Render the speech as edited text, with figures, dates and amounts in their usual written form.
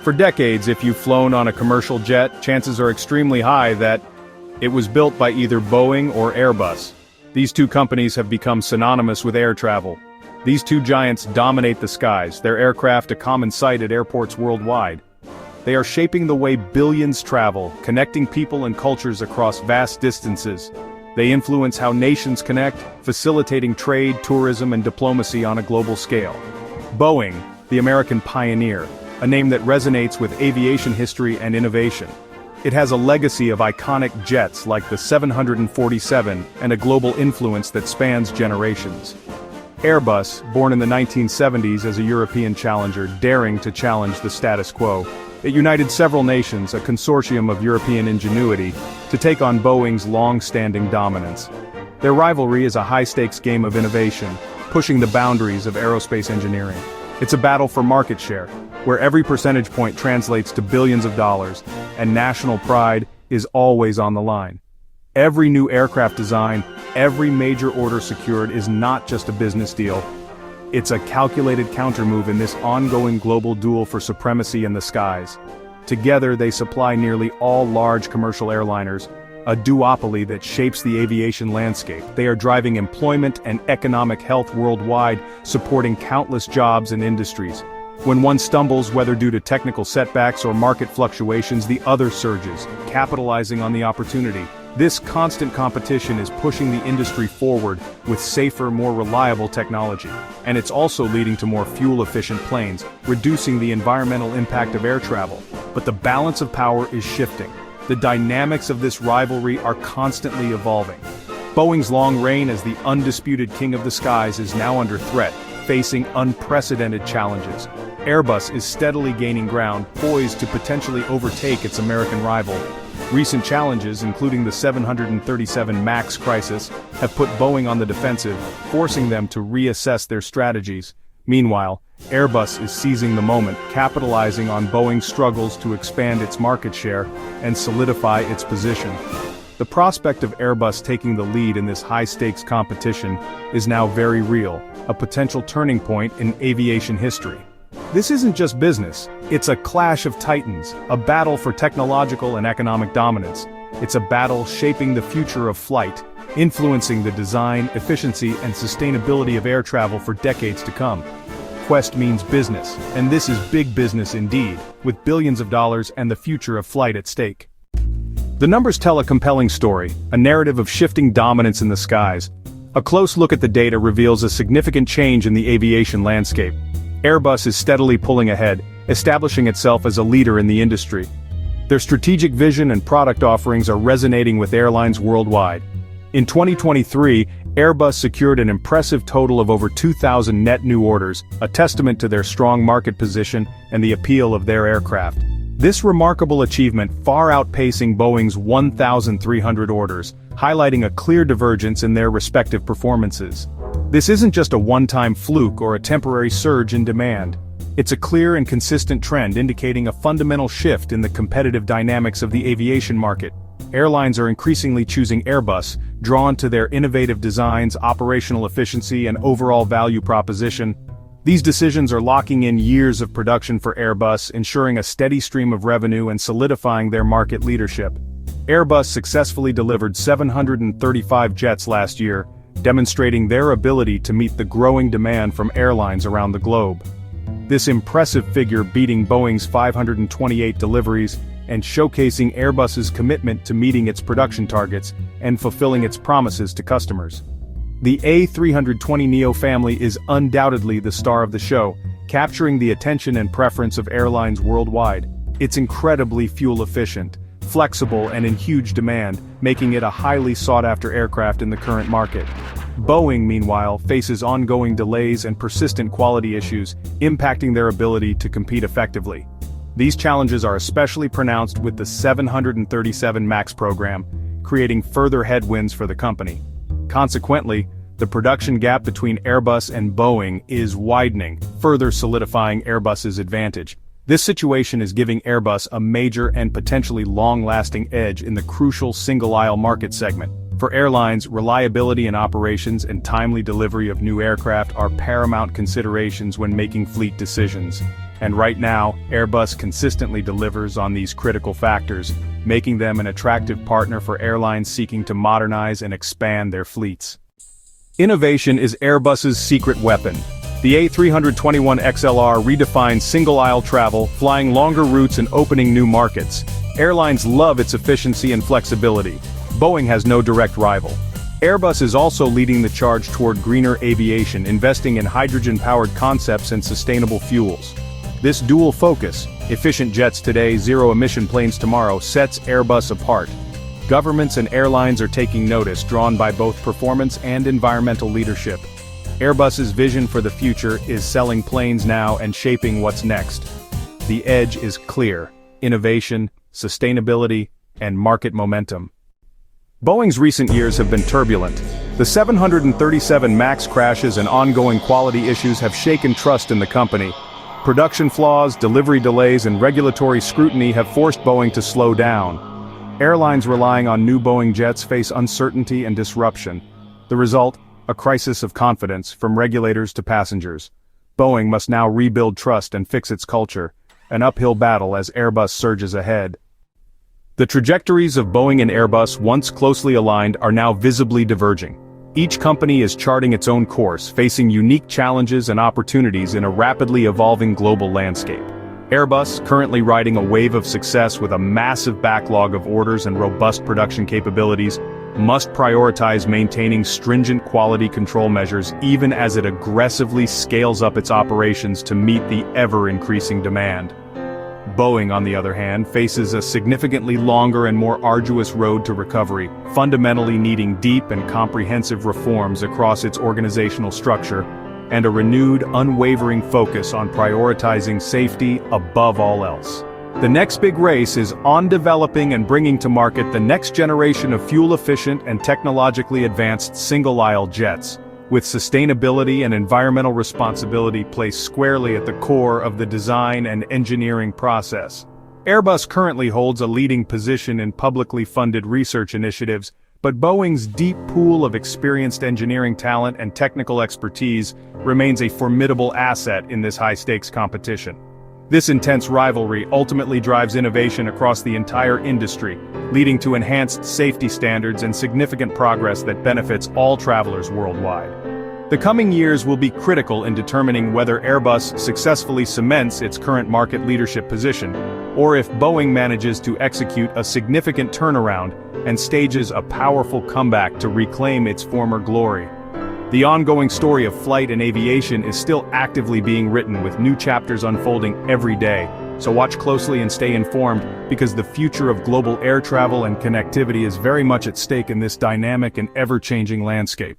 For decades, if you've flown on a commercial jet, chances are extremely high that it was built by either Boeing or Airbus. These two companies have become synonymous with air travel. These two giants dominate the skies, their aircraft a common sight at airports worldwide. They are shaping the way billions travel, connecting people and cultures across vast distances. They influence how nations connect, facilitating trade, tourism, and diplomacy on a global scale. Boeing, the American pioneer, a name that resonates with aviation history and innovation. It has a legacy of iconic jets like the 747 and a global influence that spans generations. Airbus, born in the 1970s as a European challenger daring to challenge the status quo, it united several nations, a consortium of European ingenuity, to take on Boeing's long-standing dominance. Their rivalry is a high-stakes game of innovation, pushing the boundaries of aerospace engineering. It's a battle for market share, where every percentage point translates to billions of dollars, and national pride is always on the line. Every new aircraft design, every major order secured is not just a business deal. It's a calculated countermove in this ongoing global duel for supremacy in the skies. Together they supply nearly all large commercial airliners, a duopoly that shapes the aviation landscape. They are driving employment and economic health worldwide, supporting countless jobs and industries. When one stumbles, whether due to technical setbacks or market fluctuations, the other surges, capitalizing on the opportunity. This constant competition is pushing the industry forward with safer, more reliable technology. And it's also leading to more fuel-efficient planes, reducing the environmental impact of air travel. But the balance of power is shifting. The dynamics of this rivalry are constantly evolving. Boeing's long reign as the undisputed king of the skies is now under threat, facing unprecedented challenges. Airbus is steadily gaining ground, poised to potentially overtake its American rival. Recent challenges, including the 737 MAX crisis, have put Boeing on the defensive, forcing them to reassess their strategies. Meanwhile, Airbus is seizing the moment, capitalizing on Boeing's struggles to expand its market share and solidify its position. The prospect of Airbus taking the lead in this high-stakes competition is now very real, a potential turning point in aviation history. This isn't just business, it's a clash of titans, a battle for technological and economic dominance. It's a battle shaping the future of flight, influencing the design, efficiency, and sustainability of air travel for decades to come. Quest means business, and this is big business indeed, with billions of dollars and the future of flight at stake. The numbers tell a compelling story, a narrative of shifting dominance in the skies. A close look at the data reveals a significant change in the aviation landscape. Airbus is steadily pulling ahead, establishing itself as a leader in the industry. Their strategic vision and product offerings are resonating with airlines worldwide. In 2023, Airbus secured an impressive total of over 2,000 net new orders, a testament to their strong market position and the appeal of their aircraft. This remarkable achievement far outpacing Boeing's 1,300 orders, highlighting a clear divergence in their respective performances. This isn't just a one-time fluke or a temporary surge in demand. It's a clear and consistent trend indicating a fundamental shift in the competitive dynamics of the aviation market. Airlines are increasingly choosing Airbus, drawn to their innovative designs, operational efficiency, and overall value proposition. These decisions are locking in years of production for Airbus, ensuring a steady stream of revenue and solidifying their market leadership. Airbus successfully delivered 735 jets last year, demonstrating their ability to meet the growing demand from airlines around the globe. This impressive figure beating Boeing's 528 deliveries and showcasing Airbus's commitment to meeting its production targets and fulfilling its promises to customers. The A320neo family is undoubtedly the star of the show, capturing the attention and preference of airlines worldwide. It's incredibly fuel-efficient, flexible, and in huge demand, making it a highly sought-after aircraft in the current market. Boeing, meanwhile, faces ongoing delays and persistent quality issues, impacting their ability to compete effectively. These challenges are especially pronounced with the 737 MAX program, creating further headwinds for the company. Consequently, the production gap between Airbus and Boeing is widening, further solidifying Airbus's advantage. This situation is giving Airbus a major and potentially long-lasting edge in the crucial single-aisle market segment. For airlines, reliability in operations and timely delivery of new aircraft are paramount considerations when making fleet decisions. And right now, Airbus consistently delivers on these critical factors, making them an attractive partner for airlines seeking to modernize and expand their fleets. Innovation is Airbus's secret weapon. The A321XLR redefines single-aisle travel, flying longer routes and opening new markets. Airlines love its efficiency and flexibility. Boeing has no direct rival. Airbus is also leading the charge toward greener aviation, investing in hydrogen-powered concepts and sustainable fuels. This dual focus, efficient jets today, zero-emission planes tomorrow, sets Airbus apart. Governments and airlines are taking notice, drawn by both performance and environmental leadership. Airbus's vision for the future is selling planes now and shaping what's next. The edge is clear: innovation, sustainability, and market momentum. Boeing's recent years have been turbulent. The 737 MAX crashes and ongoing quality issues have shaken trust in the company. Production flaws, delivery delays, and regulatory scrutiny have forced Boeing to slow down. Airlines relying on new Boeing jets face uncertainty and disruption. The result? A crisis of confidence, from regulators to passengers. Boeing must now rebuild trust and fix its culture, an uphill battle as Airbus surges ahead. The trajectories of Boeing and Airbus, once closely aligned, are now visibly diverging. Each company is charting its own course, facing unique challenges and opportunities in a rapidly evolving global landscape. Airbus, currently riding a wave of success with a massive backlog of orders and robust production capabilities, must prioritize maintaining stringent quality control measures even as it aggressively scales up its operations to meet the ever-increasing demand. Boeing, on the other hand, faces a significantly longer and more arduous road to recovery, fundamentally needing deep and comprehensive reforms across its organizational structure, and a renewed, unwavering focus on prioritizing safety above all else. The next big race is on developing and bringing to market the next generation of fuel-efficient and technologically advanced single-aisle jets, with sustainability and environmental responsibility placed squarely at the core of the design and engineering process. Airbus currently holds a leading position in publicly funded research initiatives, but Boeing's deep pool of experienced engineering talent and technical expertise remains a formidable asset in this high-stakes competition. This intense rivalry ultimately drives innovation across the entire industry, leading to enhanced safety standards and significant progress that benefits all travelers worldwide. The coming years will be critical in determining whether Airbus successfully cements its current market leadership position, or if Boeing manages to execute a significant turnaround and stages a powerful comeback to reclaim its former glory. The ongoing story of flight and aviation is still actively being written, with new chapters unfolding every day, so watch closely and stay informed, because the future of global air travel and connectivity is very much at stake in this dynamic and ever-changing landscape.